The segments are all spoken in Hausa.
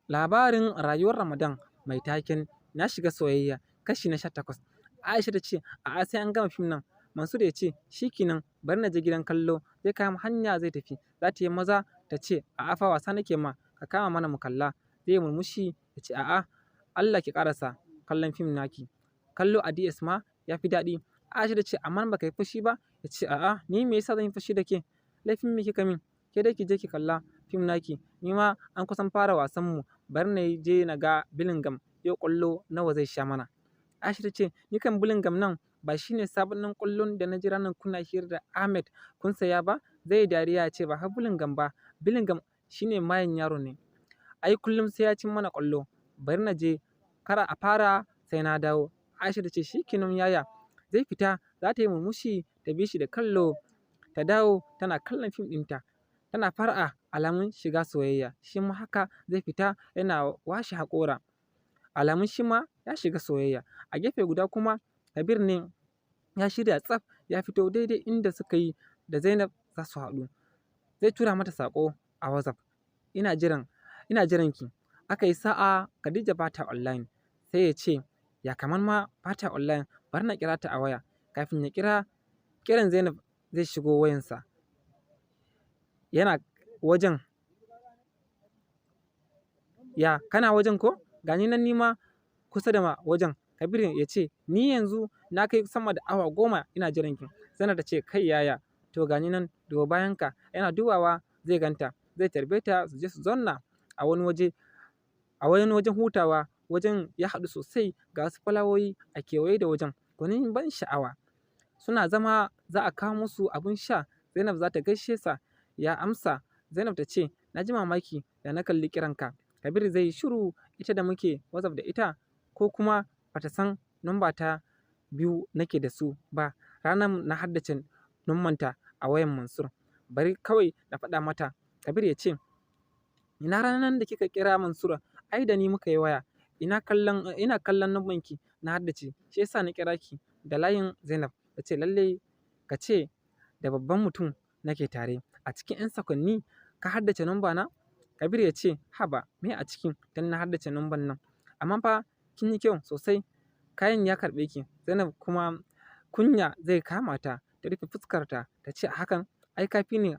Labarin rayuwar Ramadan mai taken "Na shiga soyayya" kashi na 18. Aisha ta ce, "A'a sai an gama fim nan." Mansur ya ce, "Shi kenan, bari na je gidan kallo." Zai kama hanya zai tafi. Za ta yi maza ta ce, "A'a fa wasa nake ma, ka kama mana mu kalla." Zai yi murmushi ya ce, "A'a, Allah ki ƙarasa kallon fim naki. Kallo a DS ma ya fi daɗi." Aisha ta ce, "Amma ba ka yi fushi ba?" Ya ce, "A'a, ni me yasa zan yi fushi da ke? Laifin me kika min? Ke dai ki je ki kalla fim naki. Ni ma an kusan fara wasan mu. Bari na je na ga Bellingham yau ƙwallo nawa zai sha mana." Aisha ta ce, "Ni kan Bellingham nan ba shi ne sabon ɗan ƙwallon da na ji ranar kuna hira da Ahmed kun saya ba?" Zai yi dariya ya ce, "Ba fa Bellingham ba. Bellingham shi ne mayen yaro ne. Ai kullum sai ya cin mana ƙwallo. Bari na je, kar a fara sai na dawo." Aisha ta ce, "Shi kenan yaya." Zai fita, za ta yi murmushi ta bi shi da kallo, ta dawo tana kallon fim ɗinta. Tana fara'a alamun shiga soyayya. Shi ma haka zai fita yana washe haƙora. Alamun shi ma ya shiga soyayya. A gefe guda kuma Kabir ne ya shirya tsaf ya fito daidai inda suka yi da Zainab za su haɗu. Zai tura mata saƙo a WhatsApp. Ina jiran ki." Aka yi sa'a Khadija ba ta online. Sai ya ce, "Ya kamar ma ba ta online, bari na kira ta a waya." Kafin ya kira, kiran Zainab zai shigo wayansa. Yana wajen. "Ya, kana wajen ko? Gani nan ni ma kusa da wajen." Kabir ya ce, "Ni yanzu na kai sama da awa 10 ina jiran ki." Zainab ta ce, "Kai yaya, to gani nan duba bayanka." Yana dubawa zai ganta. Zai tarbe ta su je su zauna a wani wajen hutawa. Wajen ya haɗu sosai ga wasu fulawoyi a kewaye da wajen. Gwanin ban sha'awa. Suna zama za a kawo musu abin sha. Zainab za ta gaishe sa. Ya amsa. Zainab ta ce, "Na ji mamaki da na kalli kiranka." Kabir zai yi shiru. Ita da muke WhatsApp da ita ko kuma ba ta san namba ta biyu nake da su ba. Ranar na haddace numbanta a wayan Mansur. Bari kawai na faɗa mata. Kabir ya ce, "Ina ranar da kika kira Mansura? Ai da ni muka yi waya. Ina kallon numbanki na haddace. Shi yasa na kira ki da layin Zainab." Ta ce, "Lallai ka ce da babban mutum nake tare. A cikin 'yan sakonni ka haddace namba na?" Kabir ya ce, "Haba, me a cikin dan na haddace namban nan? Amma fa kin yi kyau sosai. Kayan ya karɓe ki." Zainab kuma kunya zai kama ta. Ta rufe fuskarta ta ce, "A hakan ai ka fi ni.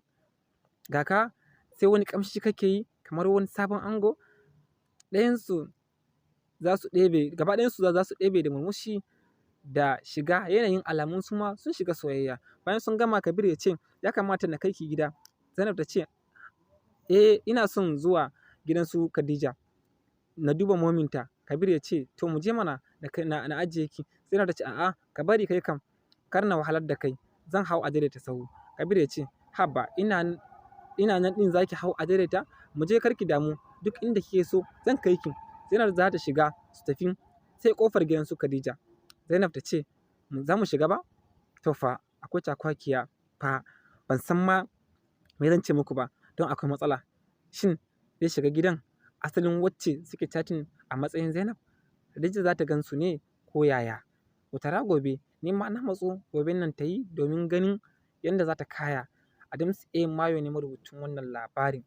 Ga ka sai wani ƙamshi kake yi kamar wani sabon ango." Gaba ɗayansu za su ɗebe da murmushi da shiga yanayin alamun su ma sun shiga soyayya. Bayan sun gama Kabir ya ce, "Ya kamata na kai ki gida." Zainab ta ce, ina son zuwa gidan su Khadija na duba mominta." Kabir ya ce, "To mu je mana na ajiye ki." Zainab ta ce, "A'a, ka bari kai kam, kar na wahalar da kai. Zan hau a daidaita sahu." Kabir ya ce, "Haba, ina nan ɗin za ki hau a daidaita? Mu je kar ki damu, duk inda kike so zan kai ki." Zainab za ta shiga su tafi sai ƙofar gidan su Khadija. Zainab ta ce, "Za mu shiga ba?" "To fa, akwai cakwakiya fa, ban san ma me zan ce muku ba don akwai matsala." Shin zai shiga gidan asalin wacce suke chatting a matsayin Zainab? Khadija za ta gan su ne ko yaya? Ku tara gobe. Ni ma na matsu goben nan ta yi domin ganin yadda za ta kaya. Adams A. Mayo ne marubucin wannan labarin.